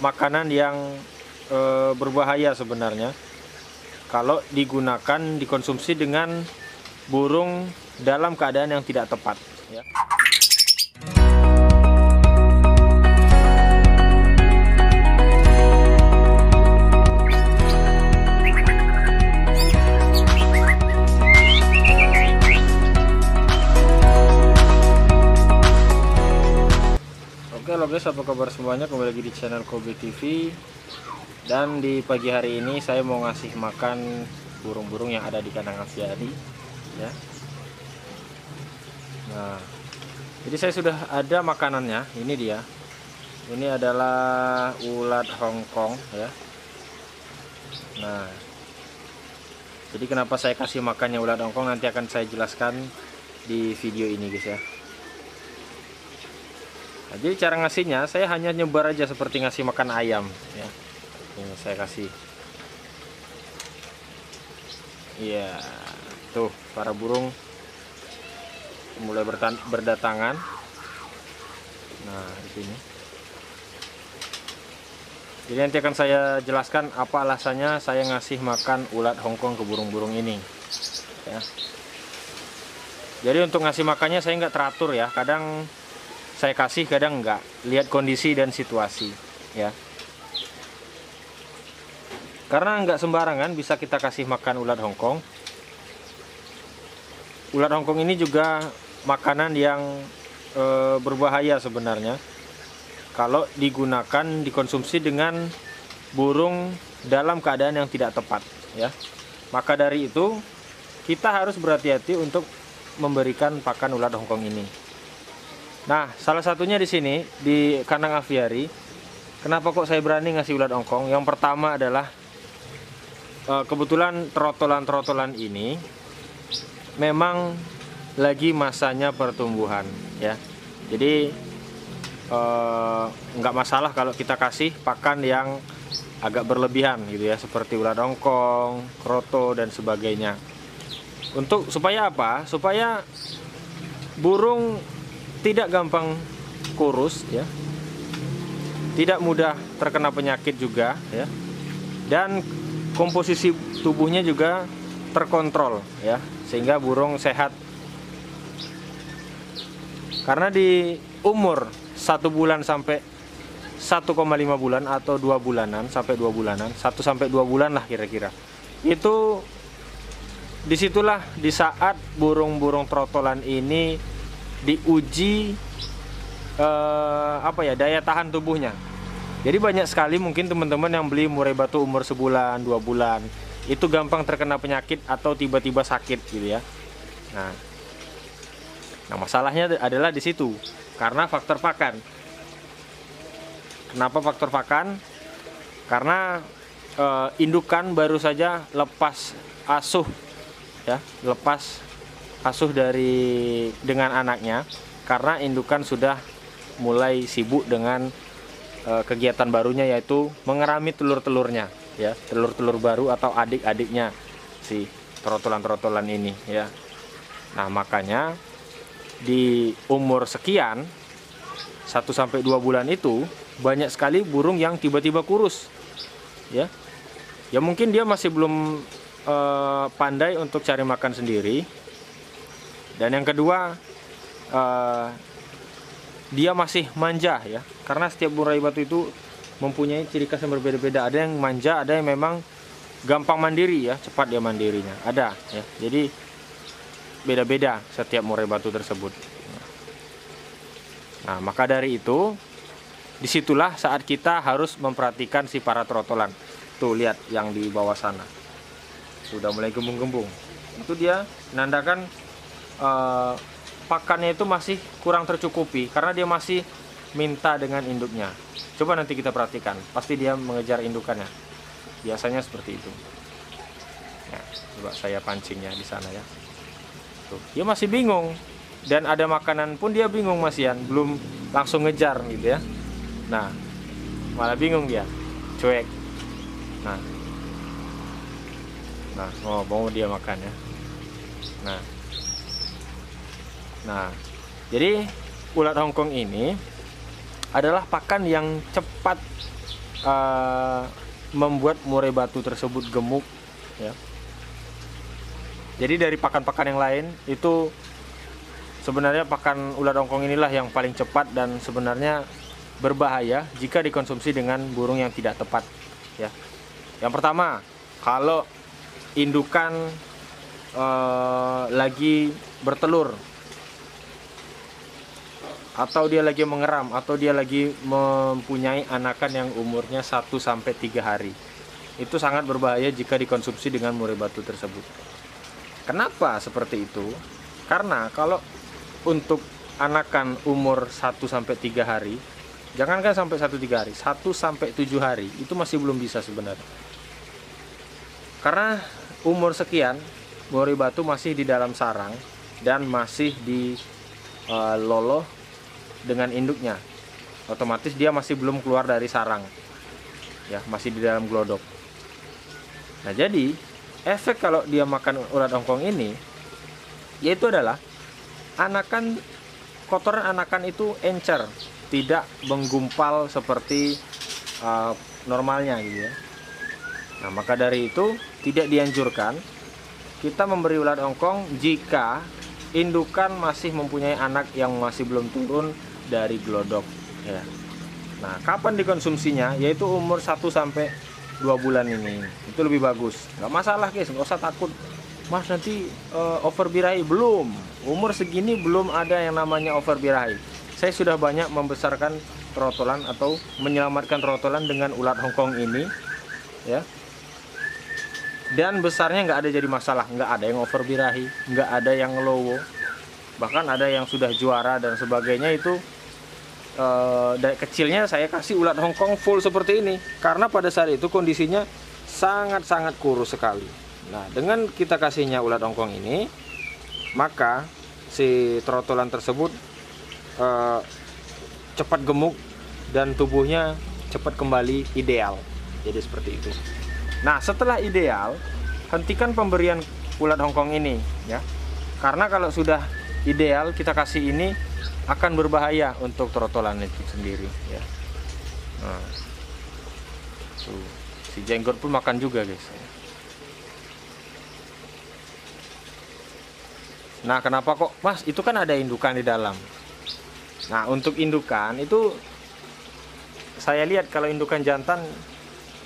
makanan yang berbahaya sebenarnya kalau digunakan, dikonsumsi dengan burung dalam keadaan yang tidak tepat, ya. Halo guys, apa kabar semuanya? Kembali lagi di channel Kobe TV. Dan di pagi hari ini saya mau ngasih makan burung-burung yang ada di kandang aviari, ya. Nah, jadi saya sudah ada makanannya. Ini dia. Ini adalah ulat Hongkong, ya. Nah, jadi kenapa saya kasih makannya ulat Hongkong nanti akan saya jelaskan di video ini guys, ya. Nah, jadi cara ngasihnya saya hanya nyebar aja seperti ngasih makan ayam, ya. Ini saya kasih. Iya, tuh para burung mulai berdatangan. Nah, di sini. Jadi nanti akan saya jelaskan apa alasannya saya ngasih makan ulat Hongkong ke burung-burung ini, ya. Jadi untuk ngasih makannya saya nggak teratur, ya. Kadang saya kasih, kadang enggak, lihat kondisi dan situasi, ya. Karena enggak sembarangan bisa kita kasih makan ulat Hongkong. Ulat Hongkong ini juga makanan yang berbahaya sebenarnya kalau digunakan, dikonsumsi dengan burung dalam keadaan yang tidak tepat, ya. Maka dari itu kita harus berhati-hati untuk memberikan pakan ulat Hongkong ini. Nah, salah satunya di sini di kandang aviari. Kenapa kok saya berani ngasih ulat Hongkong? Yang pertama adalah kebetulan trotolan-trotolan ini memang lagi masanya pertumbuhan, ya. Jadi nggak masalah kalau kita kasih pakan yang agak berlebihan gitu, ya, seperti ulat Hongkong, kroto dan sebagainya. Supaya apa? Supaya burung tidak gampang kurus, ya, tidak mudah terkena penyakit juga, ya, dan komposisi tubuhnya juga terkontrol, ya, sehingga burung sehat. Karena di umur 1 bulan sampai 1,5 bulan atau 2 bulanan sampai 2 bulanan, 1 sampai 2 bulan lah kira-kira, itu disitulah di saat burung-burung trotolan ini diuji daya tahan tubuhnya. Jadi banyak sekali mungkin teman-teman yang beli murai batu umur sebulan, 2 bulan, itu gampang terkena penyakit atau tiba-tiba sakit gitu, ya. Nah, masalahnya adalah di situ karena faktor pakan. Kenapa faktor pakan? Karena indukan baru saja lepas asuh, ya, lepas asuh dengan anaknya, karena indukan sudah mulai sibuk dengan kegiatan barunya, yaitu mengerami telur-telurnya, ya, telur-telur baru atau adik-adiknya si trotolan-trotolan ini, ya. Nah, makanya di umur sekian 1 sampai 2 bulan itu banyak sekali burung yang tiba-tiba kurus, ya. Ya mungkin dia masih belum pandai untuk cari makan sendiri. Dan yang kedua, dia masih manja, ya, karena setiap murai batu itu mempunyai ciri khas yang berbeda-beda. Ada yang manja, ada yang memang gampang mandiri, ya, cepat dia mandirinya, ada, ya. Jadi beda-beda setiap murai batu tersebut. Nah, maka dari itu disitulah saat kita harus memperhatikan si para trotolan. Tuh lihat yang di bawah sana sudah mulai gembung-gembung. Itu dia menandakan pakannya itu masih kurang tercukupi karena dia masih minta dengan induknya. Coba nanti kita perhatikan, pasti dia mengejar indukannya. Biasanya seperti itu. Ya, coba saya pancingnya di sana, ya. Tuh, dia masih bingung, dan ada makanan pun dia bingung masihan, belum langsung ngejar gitu, ya. Nah, malah bingung dia, cuek. Nah, mau dia makan, ya. Nah, jadi ulat Hongkong ini adalah pakan yang cepat membuat murai batu tersebut gemuk, ya. Jadi dari pakan-pakan yang lain itu sebenarnya pakan ulat ongkong inilah yang paling cepat dan sebenarnya berbahaya jika dikonsumsi dengan burung yang tidak tepat, ya. Yang pertama, kalau indukan lagi bertelur, atau dia lagi mengeram, atau dia lagi mempunyai anakan yang umurnya 1-3 hari, itu sangat berbahaya jika dikonsumsi dengan murai batu tersebut. Kenapa seperti itu? Karena kalau untuk anakan umur 1-3 hari, jangankan sampai 1-3 hari, 1-7 hari itu masih belum bisa sebenarnya. Karena umur sekian, murai batu masih di dalam sarang dan masih di loloh dengan induknya, otomatis dia masih belum keluar dari sarang, ya, masih di dalam glodok. Nah, jadi efek kalau dia makan ulat ongkong ini, yaitu adalah anakan, kotoran anakan itu encer, tidak menggumpal seperti normalnya, gitu ya. Nah, maka dari itu tidak dianjurkan kita memberi ulat ongkong jika indukan masih mempunyai anak yang masih belum turun dari glodok, ya. Nah, kapan dikonsumsinya? Yaitu umur 1-2 bulan ini. Itu lebih bagus. Nggak masalah, guys, nggak usah takut. Mas, nanti over birahi. Belum. Umur segini belum ada yang namanya over birahi. Saya sudah banyak membesarkan trotolan atau menyelamatkan trotolan dengan ulat ongkong ini, ya. Dan besarnya nggak ada jadi masalah, nggak ada yang over birahi, nggak ada yang lowo, bahkan ada yang sudah juara dan sebagainya. Itu dari kecilnya saya kasih ulat ongkong full seperti ini, karena pada saat itu kondisinya sangat-sangat kurus sekali. Nah, dengan kita kasihnya ulat ongkong ini, maka si trotolan tersebut cepat gemuk dan tubuhnya cepat kembali ideal. Jadi seperti itu. Nah, setelah ideal, hentikan pemberian ulat ongkong ini, ya. Karena kalau sudah ideal kita kasih ini akan berbahaya untuk trotolan itu sendiri, ya. Nah, tuh, si jenggot pun makan juga, guys. Nah, kenapa kok, Mas, itu kan ada indukan di dalam. Nah, untuk indukan itu saya lihat kalau indukan jantan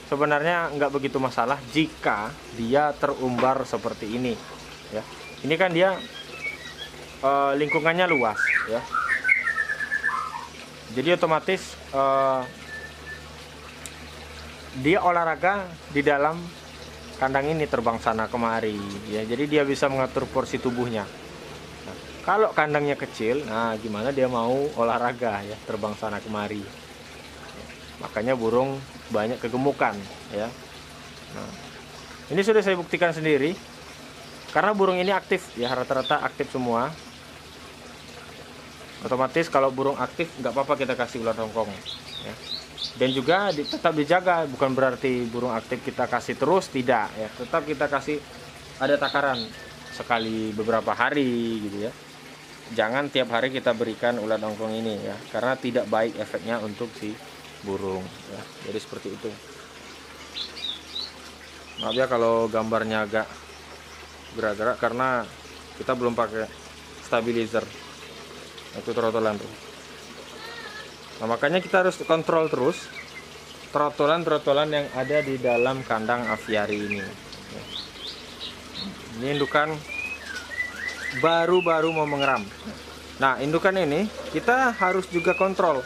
sebenarnya nggak begitu masalah jika dia terumbar seperti ini, ya. Ini kan dia lingkungannya luas, ya. Jadi otomatis dia olahraga di dalam kandang ini, terbang sana kemari, ya. Jadi dia bisa mengatur porsi tubuhnya. Nah, kalau kandangnya kecil, nah gimana dia mau olahraga, ya, terbang sana kemari. Makanya burung banyak kegemukan, ya. Nah, ini sudah saya buktikan sendiri, karena burung ini aktif, ya, rata-rata aktif semua. Otomatis kalau burung aktif nggak apa-apa kita kasih ulat ongkong, ya. Dan juga tetap dijaga, bukan berarti burung aktif kita kasih terus, tidak, ya. Tetap kita kasih ada takaran sekali beberapa hari, gitu, ya. Jangan tiap hari kita berikan ulat ongkong ini, ya, karena tidak baik efeknya untuk si burung, ya. Jadi seperti itu. Maaf ya kalau gambarnya agak gerak-gerak karena kita belum pakai stabilizer. Itu trotolan tuh. Nah, makanya kita harus kontrol terus trotolan-trotolan yang ada di dalam kandang aviari ini, ya. Ini indukan baru-baru mau mengeram. Nah, indukan ini kita harus juga kontrol.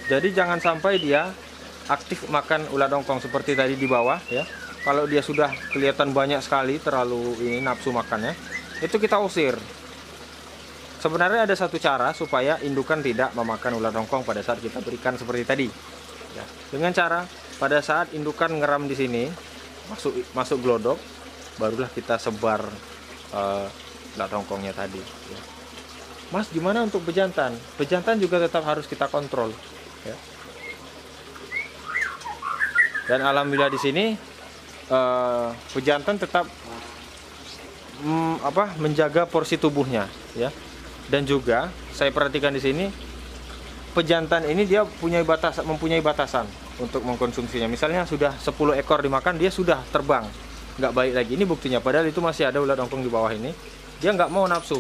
Jadi jangan sampai dia aktif makan ulat ongkong seperti tadi di bawah, ya. Kalau dia sudah kelihatan banyak sekali terlalu ini nafsu makannya, itu kita usir. Sebenarnya ada satu cara supaya indukan tidak memakan ulat ongkong pada saat kita berikan seperti tadi, ya. Dengan cara pada saat indukan ngeram di sini, masuk glodok, barulah kita sebar ulat ongkongnya tadi, ya. Mas, gimana untuk bejantan? Bejantan juga tetap harus kita kontrol, ya. Dan alhamdulillah di sini pejantan tetap menjaga porsi tubuhnya, ya. Dan juga saya perhatikan di sini pejantan ini dia mempunyai batasan. untuk mengkonsumsinya. Misalnya sudah 10 ekor dimakan, dia sudah terbang, nggak balik lagi. Ini buktinya, padahal itu masih ada ulat ongkong di bawah ini. Dia nggak mau nafsu.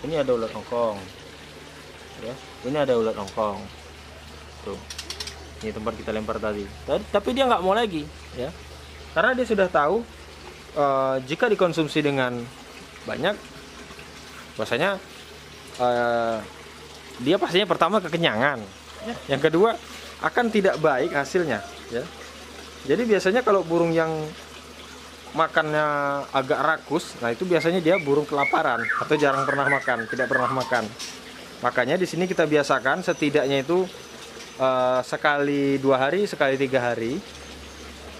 Ini ada ulat ongkong, ya. Ini ada ulat ongkong. Tuh, ini tempat kita lempar tadi. Tapi dia nggak mau lagi, ya. Karena dia sudah tahu jika dikonsumsi dengan banyak, bahwasanya dia pastinya pertama kekenyangan, yang kedua akan tidak baik hasilnya, ya. Jadi biasanya kalau burung yang makannya agak rakus, nah itu biasanya dia burung kelaparan atau jarang pernah makan, tidak pernah makan. Makanya di sini kita biasakan setidaknya itu sekali 2 hari, sekali 3 hari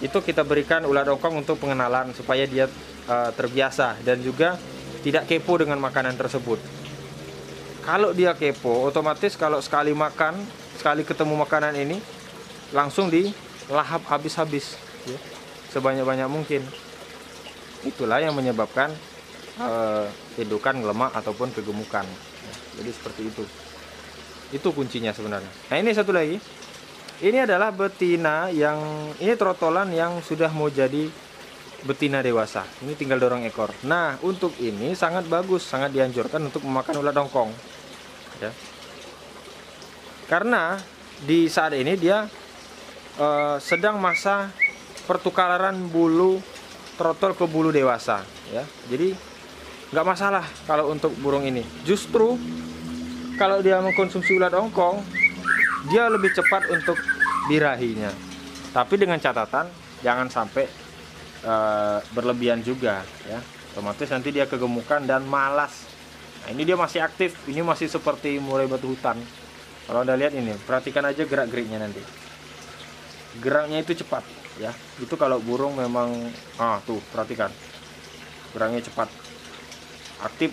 itu kita berikan ulat ongkong untuk pengenalan supaya dia terbiasa dan juga tidak kepo dengan makanan tersebut. Kalau dia kepo, otomatis kalau sekali makan, sekali ketemu makanan ini langsung dilahap habis-habis, ya, sebanyak-banyak mungkin. Itulah yang menyebabkan indukan lemak ataupun kegemukan, ya, jadi seperti itu kuncinya sebenarnya. Nah, ini satu lagi, ini adalah betina ini trotolan yang sudah mau jadi betina dewasa. Ini tinggal dorong ekor. Nah, untuk ini sangat bagus, sangat dianjurkan untuk memakan ulat ongkong, ya. Karena di saat ini dia sedang masa pertukaran bulu trotol ke bulu dewasa, ya. Jadi nggak masalah kalau untuk burung ini. Justru kalau dia mengkonsumsi ulat ongkong, dia lebih cepat untuk birahinya. Tapi dengan catatan jangan sampai berlebihan juga, ya. Otomatis nanti dia kegemukan dan malas. Nah, ini dia masih aktif. Ini masih seperti murai batu hutan. Kalau Anda lihat ini, perhatikan aja gerak-geriknya nanti. Geraknya itu cepat, ya. Itu kalau burung memang tuh perhatikan. Geraknya cepat. Aktif.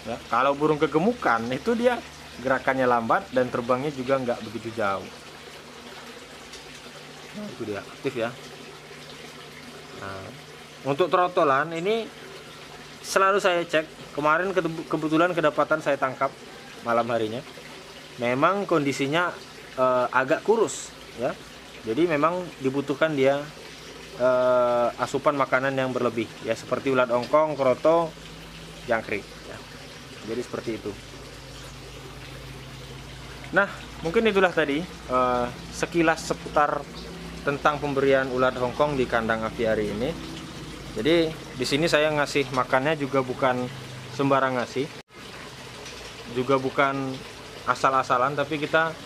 Ya, kalau burung kegemukan itu dia gerakannya lambat dan terbangnya juga nggak begitu jauh. Nah, itu dia aktif, ya. Nah, untuk trotolan ini selalu saya cek. Kemarin kebetulan kedapatan saya tangkap malam harinya. Memang kondisinya agak kurus, ya. Jadi memang dibutuhkan dia asupan makanan yang berlebih, ya, seperti ulat ongkong, kroto, jangkrik, ya. Jadi seperti itu. Nah, mungkin itulah tadi sekilas seputar tentang pemberian ulat ongkong di kandang aviari ini. Jadi di sini saya ngasih makannya juga bukan sembarang ngasih, juga bukan asal-asalan, tapi kita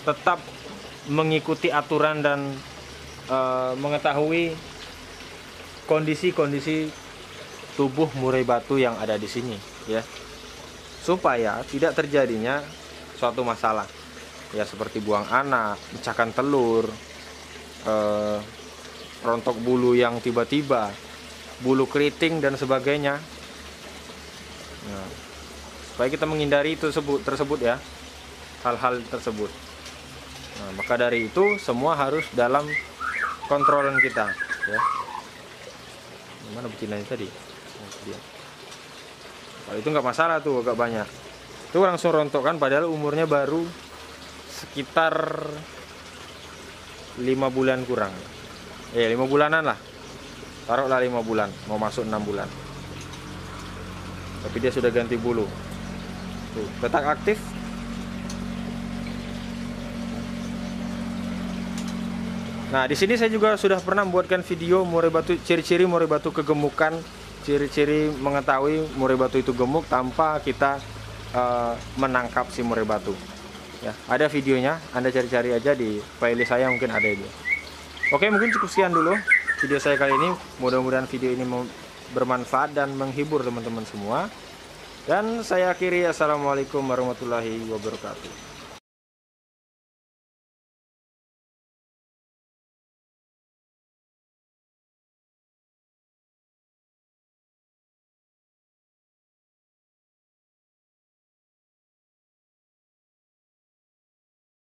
tetap mengikuti aturan dan mengetahui kondisi-kondisi tubuh murai batu yang ada di sini, ya, supaya tidak terjadinya suatu masalah, ya, seperti buang anak, pecahkan telur, rontok bulu yang tiba-tiba, bulu keriting dan sebagainya. Nah, supaya kita menghindari tersebut, ya, hal-hal tersebut. Nah, maka dari itu semua harus dalam kontrolan kita, ya. Mana betinanya tadi? Dia. Kalau itu nggak masalah tuh, agak banyak. Itu langsung rontok kan, padahal umurnya baru sekitar 5 bulan kurang. 5 bulanan lah. Taruhlah 5 bulan, mau masuk 6 bulan. Tapi dia sudah ganti bulu. Tuh, tetap aktif. Nah, di sini saya juga sudah pernah membuatkan video murai batu, ciri-ciri murai batu kegemukan, ciri-ciri mengetahui murai batu itu gemuk tanpa kita menangkap si murai batu. Ya, ada videonya, Anda cari-cari aja di playlist saya, mungkin ada itu. Oke, mungkin cukup sekian dulu video saya kali ini. Mudah-mudahan video ini bermanfaat dan menghibur teman-teman semua. Dan saya akhiri, assalamualaikum warahmatullahi wabarakatuh.